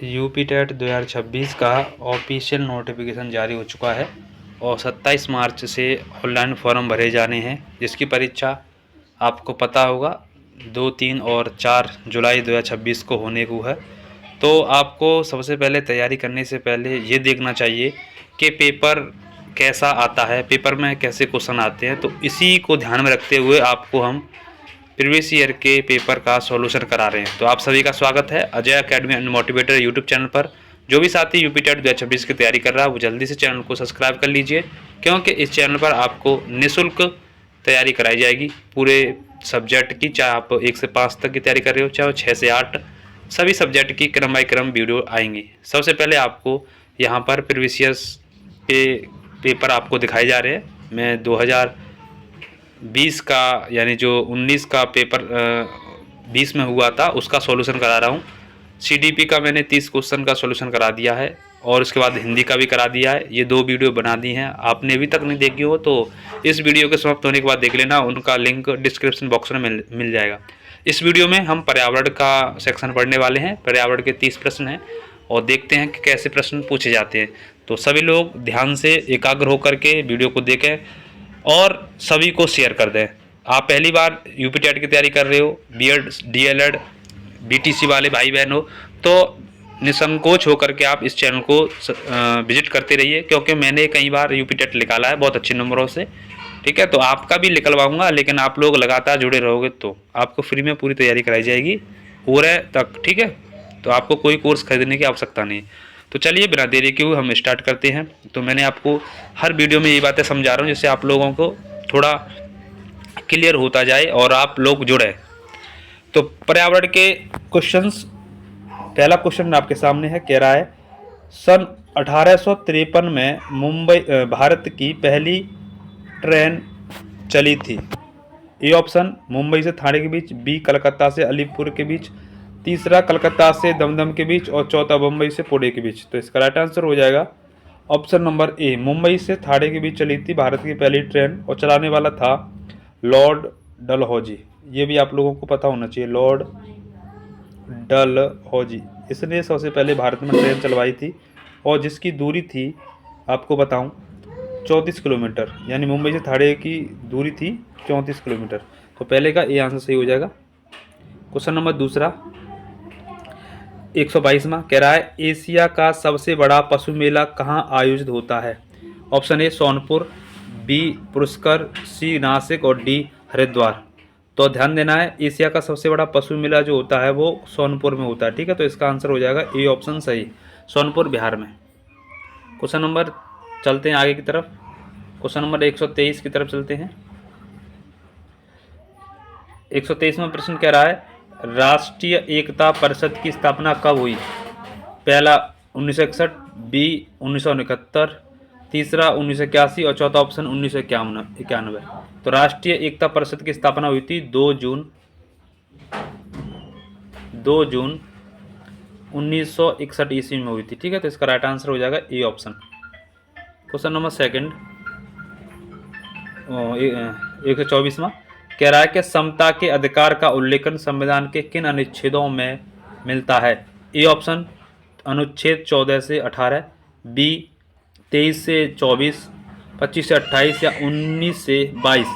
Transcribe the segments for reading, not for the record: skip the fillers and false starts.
UP TET 2026 का official notification जारी हो चुका है और 27 मार्च से ऑनलाइन फॉर्म भरे जाने हैं, जिसकी परीक्षा आपको पता होगा 2, 3 और 4 जुलाई 2026 को होने को है। तो आपको सबसे पहले तैयारी करने से पहले ये देखना चाहिए कि पेपर कैसा आता है, पेपर में कैसे क्वेश्चन आते हैं। तो इसी को ध्यान में रखते हुए आपको हम प्रीवियस ईयर के पेपर का सॉल्यूशन करा रहे हैं। तो आप सभी का स्वागत है Ajay academy and motivator YouTube channel पर। जो भी साथी यूपी टेट 2026 की तैयारी कर रहा है वो जल्दी से चैनल को सब्सक्राइब कर लीजिए, क्योंकि इस चैनल पर आपको निःशुल्क तैयारी कराई जाएगी पूरे सब्जेक्ट की। चाहे आप 1 से 5 तक की तैयारी कर रहे हो, चाहे 6 से 8, सभी सब्जेक्ट की क्रम बाई क्रम वीडियो आएंगी। सबसे पहले आपको यहाँ पर प्रीवियस ईयर्स के पेपर आपको दिखाए जा रहे हैं। मैं 2020 का यानी जो 19 का पेपर 20 में हुआ था उसका सॉल्यूशन करा रहा हूँ। सीडीपी का मैंने 30 क्वेश्चन का सॉल्यूशन करा दिया है और उसके बाद हिंदी का भी करा दिया है। ये 2 वीडियो बना दी हैं, आपने अभी तक नहीं देखी हो तो इस वीडियो के समाप्त होने के बाद देख लेना, उनका लिंक डिस्क्रिप्शन बॉक्स में मिल जाएगा। इस वीडियो में हम पर्यावरण का सेक्शन पढ़ने वाले हैं। पर्यावरण के 30 प्रश्न हैं और देखते हैं कि कैसे प्रश्न पूछे जाते हैं। तो सभी लोग ध्यान से एकाग्र होकर के वीडियो को देखें और सभी को शेयर कर दें। आप पहली बार यूपी टेट की तैयारी कर रहे हो, बीएड, डीएलएड, बीटीसी वाले भाई बहन हो, तो निसंकोच होकर के आप इस चैनल को विजिट करते रहिए, क्योंकि मैंने कई बार यूपी टेट निकाला है बहुत अच्छे नंबरों से। ठीक है, तो आपका भी निकलवाऊंगा, लेकिन आप लोग लगातार जुड़े रहोगे तो आपको फ्री में पूरी तैयारी कराई जाएगी पूरे तक। ठीक है, तो आपको कोई कोर्स खरीदने की आवश्यकता नहीं। तो चलिए बिना देरी के हुए हम स्टार्ट करते हैं। तो मैंने आपको हर वीडियो में ये बातें समझा रहा हूँ जिससे आप लोगों को थोड़ा क्लियर होता जाए और आप लोग जुड़े। तो पर्यावरण के क्वेश्चंस, पहला क्वेश्चन आपके सामने है, कह रहा है सन 1853 में मुंबई भारत की पहली ट्रेन चली थी। ए ऑप्शन मुंबई से थाने के बीच, बी कलकत्ता से अलीपुर के बीच, तीसरा कलकत्ता से दमदम के बीच और चौथा बम्बई से पुणे के बीच। तो इसका राइट आंसर हो जाएगा ऑप्शन नंबर ए, मुंबई से थाने के बीच चली थी भारत की पहली ट्रेन और चलाने वाला था लॉर्ड डलहौजी। ये भी आप लोगों को पता होना चाहिए, लॉर्ड डलहौजी। इसने सबसे पहले भारत में ट्रेन चलवाई थी और जिसकी दूरी थी आपको बताऊं 34 किलोमीटर, यानी मुंबई से थाने की दूरी थी 34 किलोमीटर। तो पहले का ए आंसर सही हो जाएगा। क्वेश्चन नंबर दूसरा 122वां, कह रहा है एशिया का सबसे बड़ा पशु मेला कहाँ आयोजित होता है। Option A Sonpur, B Pushkar, C Nashik और डी हरिद्वार। तो ध्यान देना है, एशिया का सबसे बड़ा पशु मेला जो होता है वो सोनपुर में होता है। ठीक है, तो इसका आंसर हो जाएगा ए ऑप्शन सही, सोनपुर बिहार में। क्वेश्चन नंबर चलते हैं आगे की तरफ। क्वेश्चन नंबर 123 की तरफ चलते हैं। 123वां प्रश्न कह रहा है राष्ट्रीय एकता परिषद की स्थापना कब हुई। पहला 1961, बी 1969, तीसरा 1981 और चौथा ऑप्शन 1991। तो राष्ट्रीय एकता परिषद की स्थापना हुई थी 2 जून 1961 ईस्वी में हुई थी। ठीक है, तो इसका राइट आंसर हो जाएगा A option. Question number second 124वां, कह रहा है कि समता के अधिकार का उल्लेखन संविधान के किन अनुच्छेदों में मिलता है। ए ऑप्शन अनुच्छेद 14 से 18, बी 23 से 24, 25 से 28 या 19 से 22।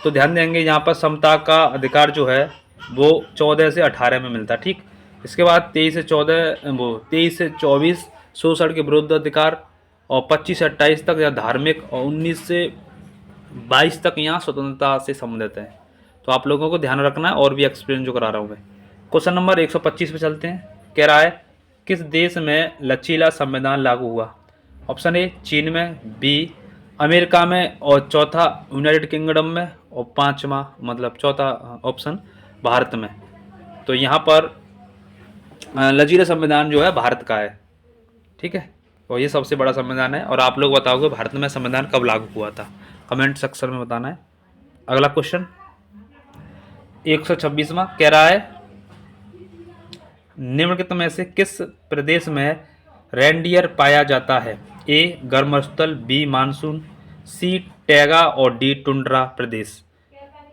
तो ध्यान देंगे यहाँ पर समता का अधिकार जो है वो 14 से 18 में मिलता है। ठीक, इसके बाद 23 से 24 शोषण के विरुद्ध अधिकार और 25 से 28 तक या धार्मिक और 19 से 22 तक यहाँ स्वतंत्रता से संबंधित है। तो आप लोगों को ध्यान रखना है और भी एक्सप्लेन जो करा रहा हूँ मैं। क्वेश्चन नंबर 125 पे चलते हैं। कह रहा है किस देश में लचीला संविधान लागू हुआ। ऑप्शन ए चीन में, बी अमेरिका में और चौथा यूनाइटेड किंगडम में और पाँचवा मतलब चौथा ऑप्शन भारत में। तो यहाँ पर लचीला संविधान जो है भारत का है। ठीक है, और ये सबसे बड़ा संविधान है। और आप लोग बताओगे भारत में संविधान कब लागू हुआ था, कमेंट सेक्शन में बताना है। अगला क्वेश्चन 126वां, कह रहा है निम्नलिखित में से किस प्रदेश में रेंडियर पाया जाता है। ए गर्मस्थल, बी मानसून, सी टैगा और डी टुंड्रा प्रदेश।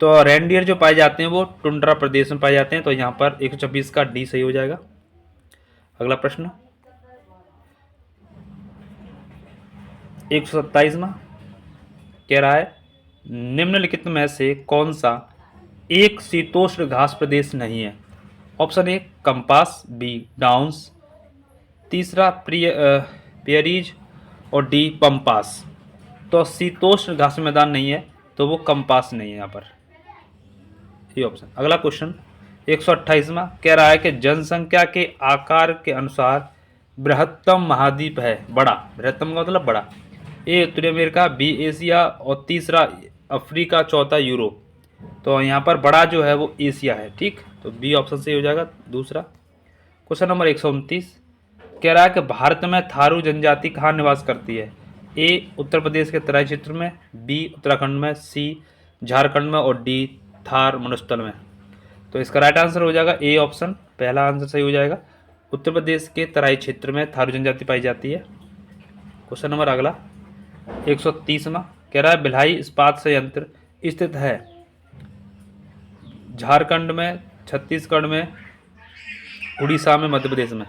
तो रेंडियर जो पाए जाते हैं वो टुंड्रा प्रदेश में पाए जाते हैं। तो यहाँ पर 126 का डी सही हो जाएगा। अगला प्रश्न 127वां कह रहा है निम्नलिखित में से कौन सा एक शीतोष्ण घास प्रदेश नहीं है। Option A Campos, B Downs, तीसरा पियरीज और डी पंपास। तो शीतोष्ण घास मैदान नहीं है तो वो कंपास नहीं है यहाँ पर, ये ऑप्शन। अगला क्वेश्चन 128वां कह रहा है कि जनसंख्या के आकार के अनुसार बृहत्तम महाद्वीप है, बड़ा, बृहत्तम का मतलब बड़ा, ए उत्तरी अमेरिका, बी एशिया और तीसरा अफ्रीका, चौथा यूरोप। तो यहाँ पर बड़ा जो है वो एशिया है, ठीक, तो बी ऑप्शन सही हो जाएगा दूसरा। क्वेश्चन नंबर 129 कह रहा है कि भारत में थारू जनजाति कहाँ निवास करती है। ए उत्तर प्रदेश के तराई क्षेत्र में, बी उत्तराखंड में, सी झारखंड में और डी थार मरुस्थल में। तो इसका राइट आंसर हो जाएगा ए ऑप्शन, पहला आंसर सही हो जाएगा। उत्तर प्रदेश के तराई क्षेत्र में थारू जनजाति पाई जाती है। क्वेश्चन नंबर अगला 130वां कह रहा है भिलाई इस्पात संयंत्र स्थित है झारखंड में, छत्तीसगढ़ में, उड़ीसा में, मध्य प्रदेश में।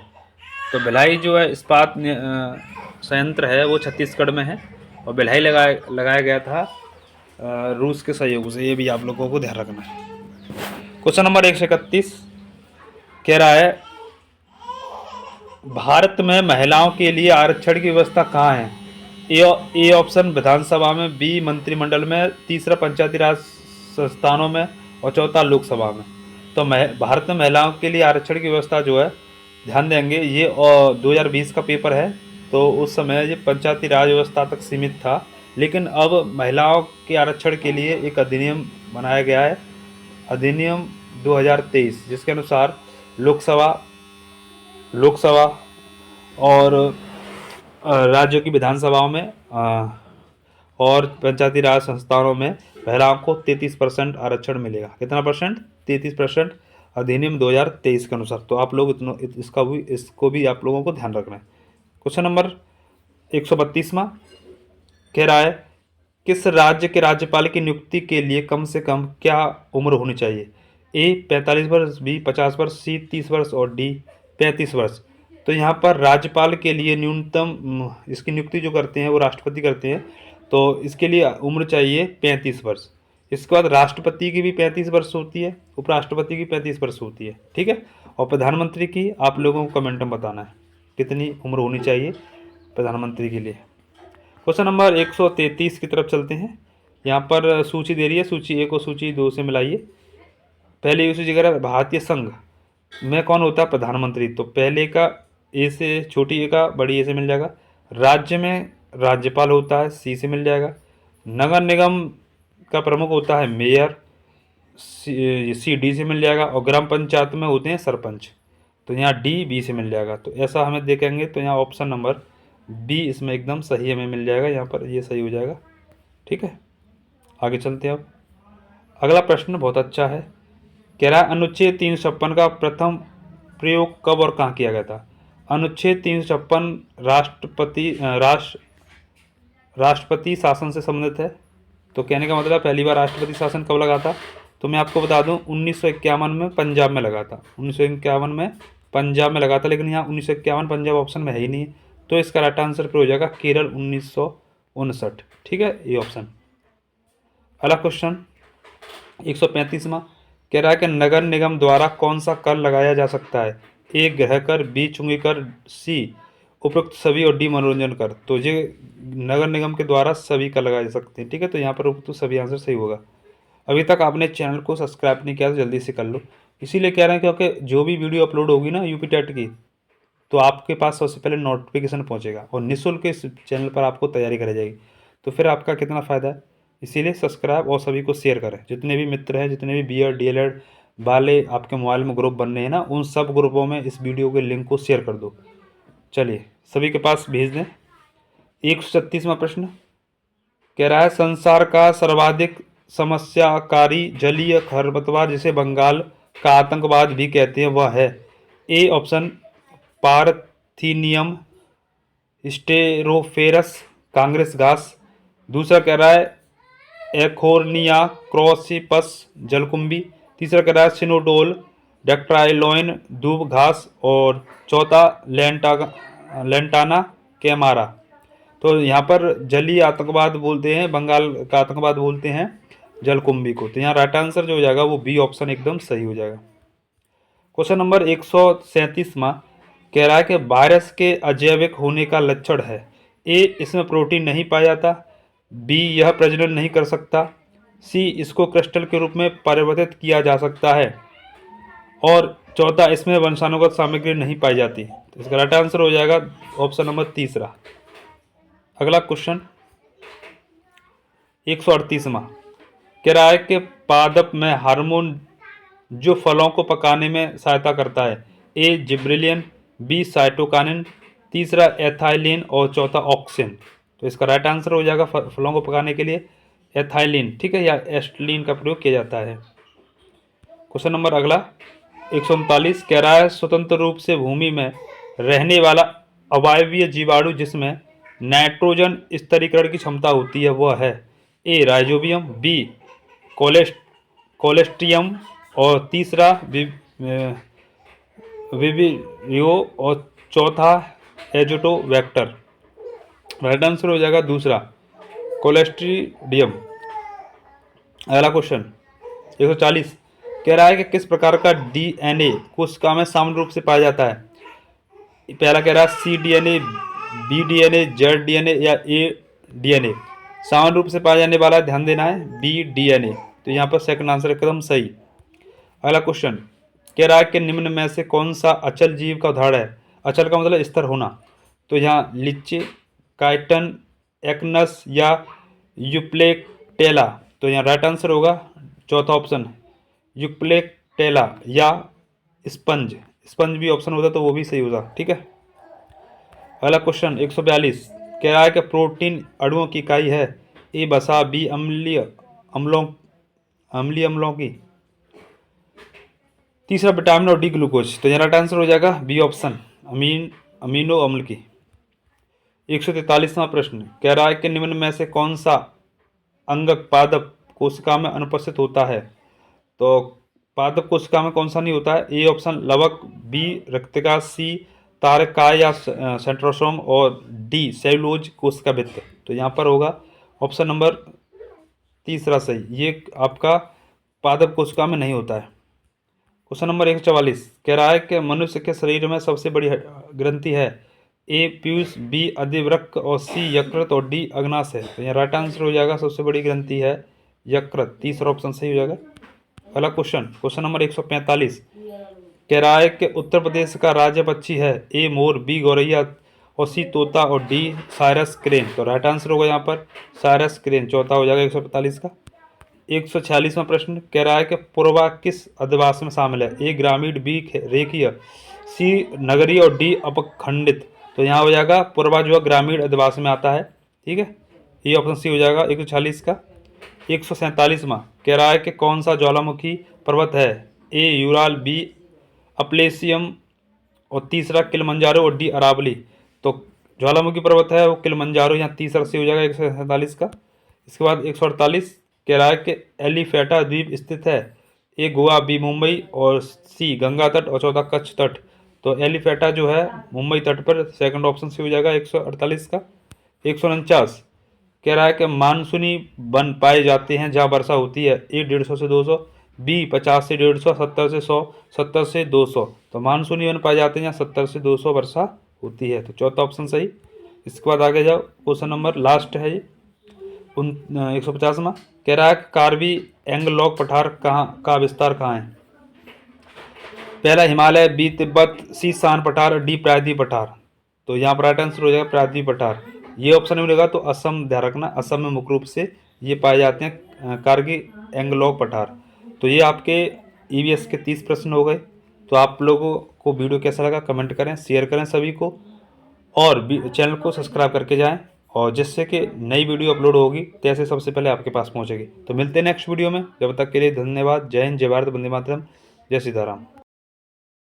तो भिलाई जो है इस्पात संयंत्र है वो छत्तीसगढ़ में है और भिलाई लगाया गया था रूस के सहयोग से, ये भी आप लोगों को ध्यान रखना है। क्वेश्चन नंबर 131 कह रहा है भारत में महिलाओं के लिए आरक्षण की व्यवस्था कहाँ है। ए ऑप्शन विधानसभा में, बी मंत्रिमंडल में, तीसरा पंचायती राज संस्थानों में और चौथा लोकसभा में। तो भारत में महिलाओं के लिए आरक्षण की व्यवस्था जो है, ध्यान देंगे ये 2020 का पेपर है, तो उस समय ये पंचायती राज व्यवस्था तक सीमित था, लेकिन अब महिलाओं के आरक्षण के लिए एक अधिनियम बनाया गया है, अधिनियम 2023, जिसके अनुसार लोकसभा और राज्यों की विधानसभाओं में और पंचायती राज संस्थानों में महिलाओं को 33% आरक्षण मिलेगा। कितना परसेंट? 33%, अधिनियम 2023 के अनुसार। तो आप लोग इसको भी आप लोगों को ध्यान रखना है। क्वेश्चन नंबर 132वां कह रहा है किस राज्य के राज्यपाल की नियुक्ति के लिए कम से कम क्या उम्र होनी चाहिए। ए 45 वर्ष, बी 50 वर्ष, सी 30 वर्ष और डी 35 वर्ष। तो यहाँ पर राज्यपाल के लिए न्यूनतम इसकी नियुक्ति जो करते हैं वो राष्ट्रपति करते हैं, तो इसके लिए उम्र चाहिए 35 वर्ष। इसके बाद राष्ट्रपति की भी 35 वर्ष होती है, उपराष्ट्रपति की 35 वर्ष होती है, ठीक है। और प्रधानमंत्री की आप लोगों को कमेंट में बताना है कितनी उम्र होनी चाहिए प्रधानमंत्री के लिए। क्वेश्चन नंबर 133 की तरफ चलते हैं। यहाँ पर सूची दे रही है, सूची 1 और सूची 2 से मिलाइए। पहले सूची कह रहा है भारतीय संघ में कौन होता है प्रधानमंत्री, तो पहले का ए से, छोटी ए का बड़ी ए से मिल जाएगा। राज्य में राज्यपाल होता है, सी से मिल जाएगा। नगर निगम का प्रमुख होता है मेयर, सी डी से मिल जाएगा। और ग्राम पंचायत में होते हैं सरपंच, तो यहाँ डी बी से मिल जाएगा। तो ऐसा हमें देखेंगे तो यहाँ ऑप्शन नंबर बी इसमें एकदम सही हमें मिल जाएगा, यहाँ पर ये सही हो जाएगा, ठीक है। आगे चलते हैं अब। अगला प्रश्न बहुत अच्छा है, कह रहा है अनुच्छेद 356 का प्रथम प्रयोग कब और कहाँ किया गया था। अनुच्छेद 356 राष्ट्रपति शासन से संबंधित है। तो कहने का मतलब पहली बार राष्ट्रपति शासन कब लगा था, तो मैं आपको बता दूं 1951 में पंजाब में लगा था। 1951 में पंजाब में लगा था, लेकिन यहाँ 1951 पंजाब ऑप्शन में है ही नहीं, तो इसका राइट आंसर फिर हो जाएगा केरल 1959, ठीक है, ये ऑप्शन। अगला क्वेश्चन 135वां कह रहा है कि नगर निगम द्वारा कौन सा कर लगाया जा सकता है। ए गृह कर, बी चुंगी कर, सी उपरोक्त सभी और डी मनोरंजन कर। तो ये नगर निगम के द्वारा सभी कर लगाए जा सकते हैं, ठीक है। तो यहाँ पर उपरोक्त सभी आंसर सही होगा। अभी तक आपने चैनल को सब्सक्राइब नहीं किया तो जल्दी से कर लो, इसीलिए कह रहे हैं क्योंकि जो भी वीडियो अपलोड होगी ना यूपी टेट की, तो आपके पास सबसे पहले नोटिफिकेशन पहुँचेगा और निःशुल्क इस चैनल पर आपको तैयारी कराई जाएगी। तो फिर आपका कितना फ़ायदा है, इसीलिए सब्सक्राइब और सभी को शेयर करें। जितने भी मित्र हैं, जितने भी BEd DLEd वाले आपके मोबाइल में ग्रुप बनने हैं ना, उन सब ग्रुपों में इस वीडियो के लिंक को शेयर कर दो। चलिए सभी के पास भेज दें। 136वां प्रश्न कह रहा है संसार का सर्वाधिक समस्याकारी जलीय खरपतवार जिसे बंगाल का आतंकवाद भी कहते हैं वह है। ए ऑप्शन पारथीनियम स्टेरोफेरस कांग्रेस घास। दूसरा कह रहा है एखोर्निया क्रॉसिपस जलकुंभी। तीसरा कह रहा है सिनोडोल डेक्ट्राइलोइन दूब घास, और चौथा लेंटाना कैमारा। तो यहाँ पर जलीय आतंकवाद बोलते हैं, बंगाल का आतंकवाद बोलते हैं जलकुंभी को। तो यहाँ राइट आंसर जो हो जाएगा वो बी ऑप्शन एकदम सही हो जाएगा। क्वेश्चन नंबर 137वां कह रहा है कि वायरस के अजैविक होने का लक्षण है। ए, इसमें प्रोटीन नहीं पाया जाता। बी, यह प्रजनन नहीं कर सकता। सी, इसको क्रिस्टल के रूप में परिवर्तित किया जा सकता है। और चौथा, इसमें वंशानुगत सामग्री नहीं पाई जाती। तो इसका राइट आंसर हो जाएगा ऑप्शन नंबर तीसरा। अगला क्वेश्चन 138वां कह रहा है कि पादप में हार्मोन जो फलों को पकाने में सहायता करता है। ए, जिब्रेलिन, बी, साइटोकानिन, तीसरा एथाइलिन, और चौथा ऑक्सिन। तो इसका राइट आंसर हो जाएगा फलों को पकाने के लिए एथाइलिन, ठीक है, या एस्टिलीन का प्रयोग किया जाता है। क्वेश्चन नंबर अगला 139 कह रहा है स्वतंत्र रूप से भूमि में रहने वाला अवायवीय जीवाणु जिसमें नाइट्रोजन स्थिरीकरण की क्षमता होती है वह है। ए, राइजोबियम, बी, कोलेस्ट्रियम, और तीसरा विविरियो, और चौथा एजोटोबैक्टर। राइट आंसर हो जाएगा दूसरा कोलेस्ट्रिडियम। अगला क्वेश्चन 140 कह रहा है कि किस प्रकार का डीएनए कोशिका में सामान्य रूप से पाया जाता है। पहला कह रहा है C DNA, B DNA, Z DNA, या ए डीएनए। सामान्य रूप से पाया जाने वाला ध्यान देना है बी डीएनए। तो यहाँ पर सेकंड आंसर एकदम सही। अगला क्वेश्चन कह रहा है कि निम्न में से कौन सा अचल जीव का उदाहरण है। अचल का मतलब स्थिर होना। तो यहाँ लिच्चे, काइटन, एक्नस, या यूप्लेक्टेला। तो यहाँ राइट आंसर होगा चौथा ऑप्शन यूप्लेक्टेला, या स्पंज। स्पंज भी ऑप्शन होता तो वो भी सही होता, ठीक है। अगला क्वेश्चन 142 कह रहा है कि प्रोटीन अणुओं की इकाई है। ए, वसा, बी, अम्लीय अम्लों की, तीसरा विटामिन, और डी, ग्लूकोज। तो यहाँ राइट आंसर हो जाएगा बी ऑप्शन अमीनो अम्ल की। 143वां प्रश्न कह रहा है कि निम्न में से कौन सा अंगक पादप कोशिका में अनुपस्थित होता है। तो पादप कोशिका में कौन सा नहीं होता है। ए ऑप्शन लवक, बी रक्तिका, सी तारकाय या सेंट्रोसोम, और डी सेलुलोज कोशिका भित्ति। तो यहाँ पर होगा ऑप्शन नंबर तीसरा सही, ये आपका पादप कोशिका में नहीं होता है। क्वेश्चन नंबर 144 कह रहा है कि मनुष्य के शरीर में सबसे बड़ी ग्रंथि है। ए, पीयूष, बी, अधिवृक्क, और सी यकृत, और डी अग्नाशय है। तो यहाँ राइट आंसर हो जाएगा सबसे बड़ी ग्रंथि है यकृत, तीसरा ऑप्शन सही हो जाएगा। अगला क्वेश्चन नंबर 145 कह रहा है कि उत्तर प्रदेश का राज्य पक्षी है। ए, मोर, बी, गौरैया, और सी तोता, और डी साइरस क्रेन। तो राइट आंसर होगा यहाँ पर साइरस क्रेन, चौथा हो जाएगा 145 का। 146वां प्रश्न कह रहा है कि पूर्वा किस अधिवास में शामिल है। ए, ग्रामीण, बी, रेखीय, सी नगरीय, और डी अपखंडित। तो यहाँ हो जाएगा पूर्वा जो है ग्रामीण अधिवास में आता है, ठीक है, ये ऑप्शन सी हो जाएगा 140 का। 147वां कह रहा है कि कौन सा ज्वालामुखी पर्वत है। ए, यूराल, बी, अपलेसियम, और तीसरा किलिमंजारो, और डी अरावली। तो ज्वालामुखी पर्वत है वो किलिमंजारो, यहाँ तीसरा से हो जाएगा 147 का। इसके बाद 148 कह रहा है कि एलिफेटा द्वीप स्थित है। ए, गोवा, बी, मुंबई, और सी गंगा तट, और चौथा कच्छ तट। तो एलिफेटा जो है मुंबई तट पर, सेकंड ऑप्शन से हो जाएगा 148 का। 149 कह रहा है कि मानसूनी वन पाए जाते हैं जहाँ वर्षा होती है। ए, 150 से 200, बी, 50 से 150, 70 से 100, 70 से 200। तो मानसूनी वन पाए जाते हैं जहाँ 70 से 200 वर्षा होती है। तो चौथा ऑप्शन सही। इसके बाद आगे जाओ, क्वेश्चन नंबर लास्ट है ये 150वां कह रहा है कि कार्बी एंगलॉग पठार का विस्तार कहाँ है। पहला हिमालय, बी तिब्बत, सी सान पठार, डी प्रायद्वीप पठार। तो यहाँ पर राइट आंसर हो जाएगा प्रायद्वीप पठार। ये ऑप्शन में मिलेगा तो असम ध्यान रखना, असम में मुख्य रूप से ये पाए जाते हैं कारगी एंगलॉग पठार। तो ये आपके ईवीएस के 30 प्रश्न हो गए। तो आप लोगों को वीडियो कैसा लगा कमेंट करें, शेयर करें सभी को, और चैनल को सब्सक्राइब करके जाएं, और जिससे कि नई वीडियो अपलोड होगी कैसे सबसे पहले आपके पास पहुंचेगी। तो मिलते हैं नेक्स्ट वीडियो में, जब तक के लिए धन्यवाद। जय हिंद, जय भारत, वंदे मातरम, जय सीताराम।